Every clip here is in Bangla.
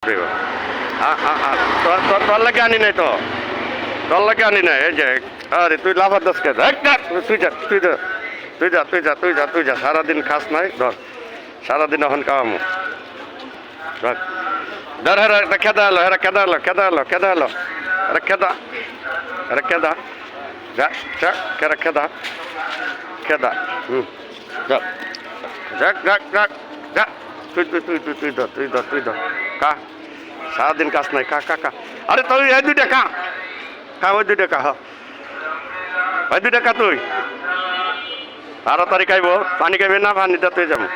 বাপরে বাপ তোর লাগে আনি নাই তো তোর লাগে আনি নাই এই যে আরে তুই লাফার দশ কে তুই যা তুই যা তুই যা তুই যা তুই যা তুই যা সারাদিন খাস নাই ধর সারাদিন এখন খাওয়ামো ধর ধর হেরা এটা খেদা এলো হেরা খেদা এলো খেদা এলো খেদা এলো আরে খেদা যা যা কেরা খেদা খেদা যা যাক যাক যাক যা তুই তুই তুই তুই তুই ধর তুই ধর তুই ধর কা সারাদিন কাজ নাই কা কা কা আরে তুই এই দুইটা কা কা ওই দুইটা কা ওই দুইটা কা তুই তাড়াতাড়ি খাইব পানি খাইবে না পানি দিতে যাবো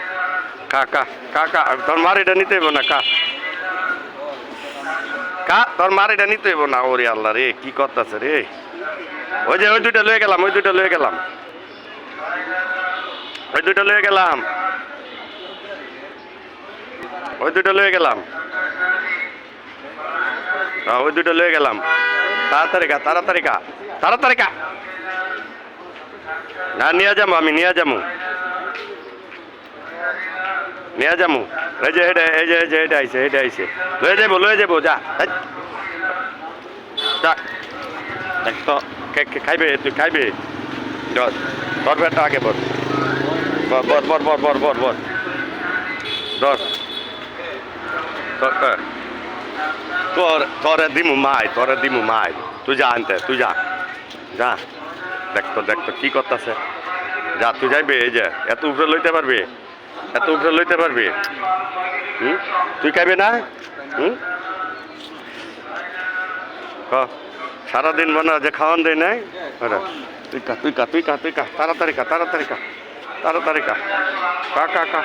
কা কা কা কা তোর মারিটা নিতে হইব না কা কা তোর মারিটা নিতে হইব না ওরে আল্লাহ রে কি করতেছে রে ওই যে ওই দুইটা লয়ে গেলাম ওই দুইটা লয়ে গেলাম ওই দুইটা লয়ে গেলাম ওই দুইটা লয়ে গেলাম ওই দুইটা লয়ে গেলাম তাড়াতাড়ি কা তাড়াতাড়ি কা তাড়াতাড়ি কা না নিয়ে যাবো আমি নিয়ে যাবো নিয়ে যাবো এই যে এটা এই যে এই যে এটা আইছে এটা আইছে লয়ে যাবো যা যা দেখ তো খাইবে তুই খাইবে তোর পেটটা আগে বর বর বর বর বর বর বর ধর তোরে দিমু মাই তুই যা আনতে তুই যা যা দেখতো কি করতেছে যা তুই যাইবে এই যে এত উপরে লইতে পারবি এত উপরে লইতে পারবি তুই খাইবে না সারাদিন মনে হয় যে খাওয়ান দেয় নাই তুই কা তুই কা তুই কা তুই কা তাড়াতাড়ি কা তাড়াতাড়ি কা তাড়াতাড়ি কা কা কা কা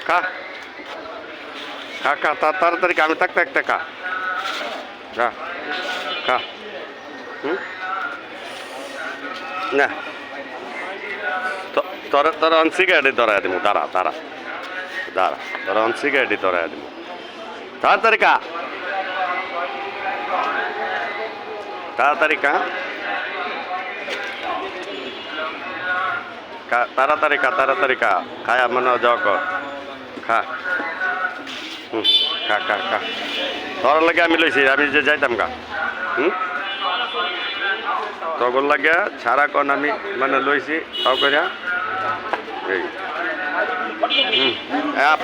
কা কা কা তাড়াতাড়ি কা আমি থাকতে একটা কা যা কা না তোরা সিগারেটে ধরাই দিব দাঁড়া দাঁড়া দাঁড়া তোরা সিগারেটে ধরাই দিব তাড়াতাড়ি কা তাড়াতাড়ি কা তাড়াতাড়ি কা তাড়াতাড়ি কা খায়া মনে যাও কর খা খা খা খা তোর লাগে আমি লইছি আমি যে যাইতাম গা তগর লাগে সারাক্ষণ আমি মানে লইছি তাও করিয়া এই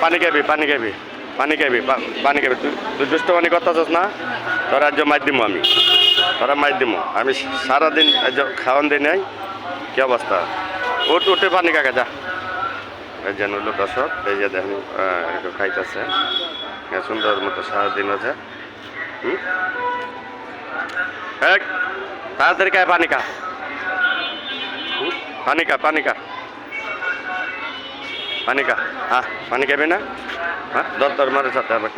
পানি খাবি পানি খাবি পানি খাবি পানি খাবি তুই দুষ্ট পানি করতেছিস না তোর আজ মার দিমো আমি তোরা মার দিমো আমি সারাদিন খাওয়ান দিই নাই কি অবস্থা উঠে পানি কাকা যা এই যে নইল দর্শক এই যে দেখেন একটু খাইতেছে সুন্দর মতো সারাদিন আছে এক তাড়াতাড়ি খায় পানি খা পানি খা পানি খা পানি খা হ্যাঁ পানি খাবি না হ্যাঁ দর মারের সাথে আবার